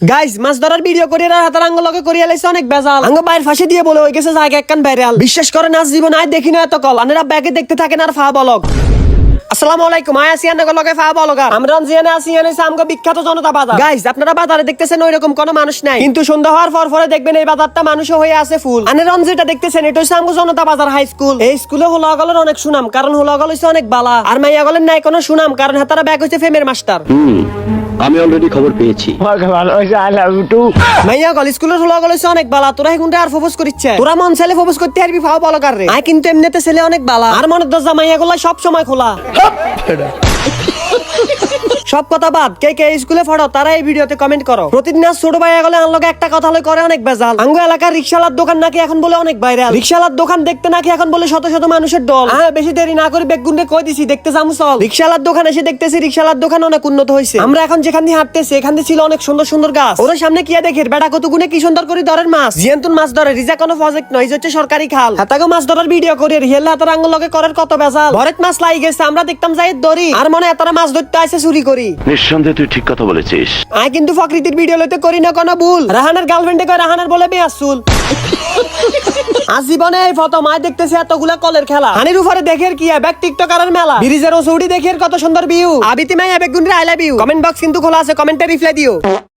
Guys মাছ ধরার video করিয়ে হাতার আঙ্গ লগে করিয়া লাইছে অনেক বেজাল আঙ্গ বাইর ফাঁসে দিয়ে বলে হয়ে গেছে জায়গা একখান ভাইরাল বিশ্বাস করে নাচ জীবন আয় দেখি না এত কল আনেরা ব্যাগে দেখতে থাকেন আর ফা বলক আসসালামু আলাইকুম আয় আসি আন্না লগে ফা বলগার আমরা জিয়ানে আসি এনে আমগো বিখ্যাত জনতা বাজার গাইস আপনারা বাজারে দেখতেছেন ওইরকম কোনো মানুষ নাই কিন্তু সন্ধ্যা হওয়ার পরে দেখবেন এই বাজারটা মানুষও হয়ে আছে ফুল আনেরন যেটা দেখতেছেন এটা হচ্ছে আমগো জনতা বাজার হাই স্কুল এই স্কুলে হোলাগলের অনেক সুনাম কারণ হোলাগল হইছে অনেক বালা আর মাইয়াগলের নাই কোনো সুনাম কারণ হাতারা ব্যাগ হইছে ফেমের মাস্টার আমি অলরেডি খবর পেয়েছি। মাইয়া গল স্কুলের হোলাগল হইছে অনেক বালা তোরা এখন আর প্রপোজ করিচ্ছে তোরা মন ছেলে প্রপোজ করতে পারবি ফাও বলগার রে আয় কিন্তু এমনিতে ছেলে অনেক বালা আর মনের দরজা মাইয়া গলা সব সময় খোলা সব কথা বাদ কে কে স্কুলে পড়ো তারা এই ভিডিওতে কমেন্ট করো প্রতিদিন আজ ছোট ভাইয়া গেলে আনলগে একটা কথা হলে করে অনেক বেজাল আঙ্গো এলাকার রিকশালার দোকান নাকি এখন বলে অনেক ভাইরাল রিকশালার দোকান দেখতে নাকি এখন বলে শত শত মানুষের দল হ্যাঁ বেশি দেরি না করে বেগুনরে কই দিছি দেখতে যামু চল রিকশালার দোকান এসে দেখতেছি রিকশালার দোকান অনেক উন্নত হয়েছে আমরা এখন যেখান দিয়ে হাঁটতেছি এখান দিয়ে ছিল অনেক সুন্দর সুন্দর গাছ ওর সামনে কি দেখের বেটা কত গুণে কি সুন্দর করে ধরেন মাছ জিয়ান্তুন মাছ ধরে রিজা কোনো প্রজেক্ট নয় হচ্ছে সরকারি খাল হাতাগো মাছ ধরার ভিডিও করে রিয়েল হাতার আঙ্গুল লগে করার কত বেজাল ভরেত মাছ লাই গেছে আমরা দেখতাম যাই দড়ি আর মনে এতরা মাছ ধরতে আসে চুরি করি নিঃসন্দেহে তুই ঠিক কথা বলেছিস। আয় কিন্তু ফকরিতির ভিডিও লইতে করি না কোনো ভুল রাহানের গার্লফ্রেন্ডে কয় রাহানের বলে বেয়াসুল আজীবনে এই ফটো মায় দেখতেছি এতগুলা কলের খেলা হানির উপরে দেখের কি ব্যাক টিকটকারের মেলা ব্রিজের ওসৌড়ি দেখের কত সুন্দর ভিউ আবিতি মাই বেগুন রে I love you comment box কিন্তু খোলা আছে কমেন্টে রিপ্লাই দিও।